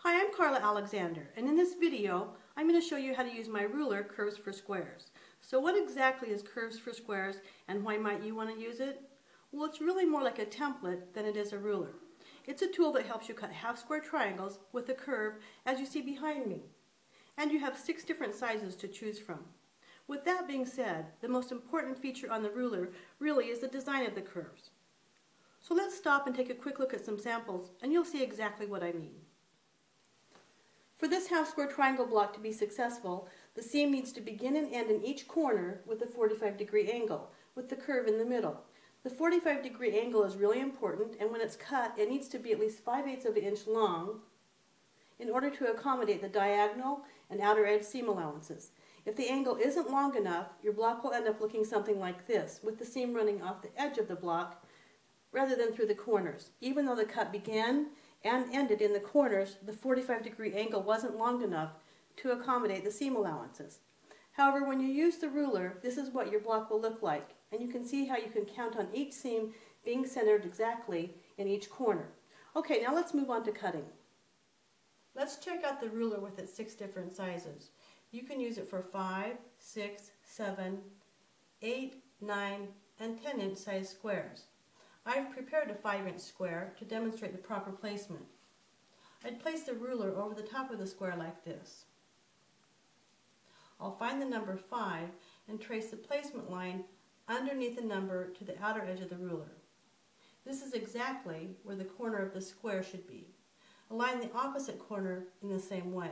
Hi, I'm Carla Alexander, and in this video I'm going to show you how to use my ruler, Curves for Squares. So what exactly is Curves for Squares and why might you want to use it? Well, it's really more like a template than it is a ruler. It's a tool that helps you cut half-square triangles with a curve, as you see behind me. And you have 6 different sizes to choose from. With that being said, the most important feature on the ruler really is the design of the curves. So let's stop and take a quick look at some samples and you'll see exactly what I mean. For this half-square triangle block to be successful, the seam needs to begin and end in each corner with a 45-degree angle, with the curve in the middle. The 45-degree angle is really important, and when it's cut, it needs to be at least 5/8 of an inch long in order to accommodate the diagonal and outer edge seam allowances. If the angle isn't long enough, your block will end up looking something like this, with the seam running off the edge of the block rather than through the corners. Even though the cut began and ended in the corners, the 45-degree angle wasn't long enough to accommodate the seam allowances. However, when you use the ruler, this is what your block will look like, and you can see how you can count on each seam being centered exactly in each corner. Okay, now let's move on to cutting. Let's check out the ruler with its 6 different sizes. You can use it for 5, 6, 7, 8, 9, and 10-inch size squares. I've prepared a 5-inch square to demonstrate the proper placement. I'd place the ruler over the top of the square like this. I'll find the number 5 and trace the placement line underneath the number to the outer edge of the ruler. This is exactly where the corner of the square should be. Align the opposite corner in the same way.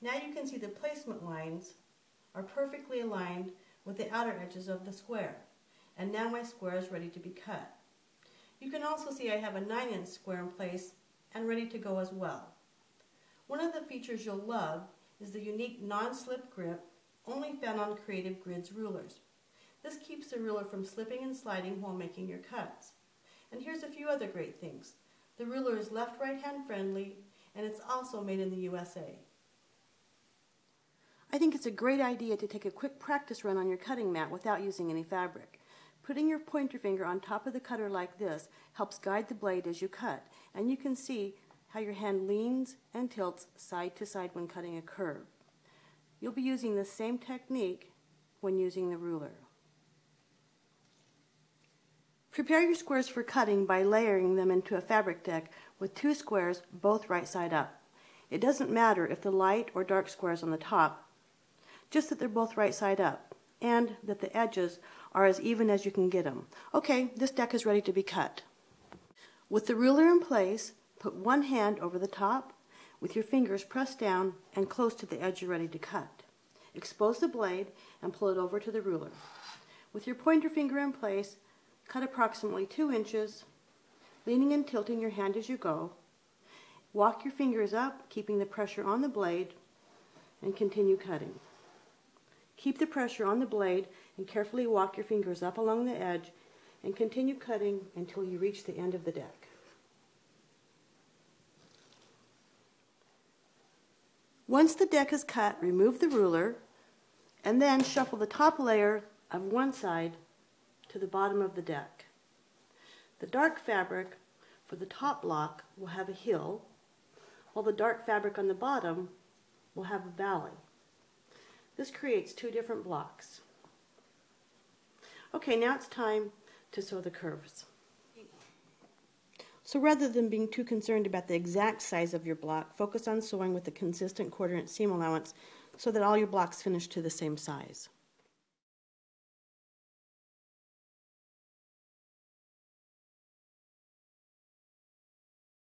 Now you can see the placement lines are perfectly aligned with the outer edges of the square. And now my square is ready to be cut. You can also see I have a 9-inch square in place and ready to go as well. One of the features you'll love is the unique non-slip grip only found on Creative Grids rulers. This keeps the ruler from slipping and sliding while making your cuts. And here's a few other great things. The ruler is left-right hand friendly, and it's also made in the USA. I think it's a great idea to take a quick practice run on your cutting mat without using any fabric. Putting your pointer finger on top of the cutter like this helps guide the blade as you cut, and you can see how your hand leans and tilts side to side when cutting a curve. You'll be using the same technique when using the ruler. Prepare your squares for cutting by layering them into a fabric deck with 2 squares both right side up. It doesn't matter if the light or dark square is on the top, just that they're both right side up and that the edges are as even as you can get them. Okay, this deck is ready to be cut. With the ruler in place, put one hand over the top with your fingers pressed down and close to the edge you're ready to cut. Expose the blade and pull it over to the ruler. With your pointer finger in place, cut approximately 2 inches, leaning and tilting your hand as you go. Walk your fingers up, keeping the pressure on the blade, and continue cutting. Keep the pressure on the blade and carefully walk your fingers up along the edge and continue cutting until you reach the end of the deck. Once the deck is cut, remove the ruler and then shuffle the top layer of one side to the bottom of the deck. The dark fabric for the top block will have a hill, while the dark fabric on the bottom will have a valley. This creates 2 different blocks. Okay, now it's time to sew the curves. So rather than being too concerned about the exact size of your block, focus on sewing with a consistent 1/4 inch seam allowance so that all your blocks finish to the same size.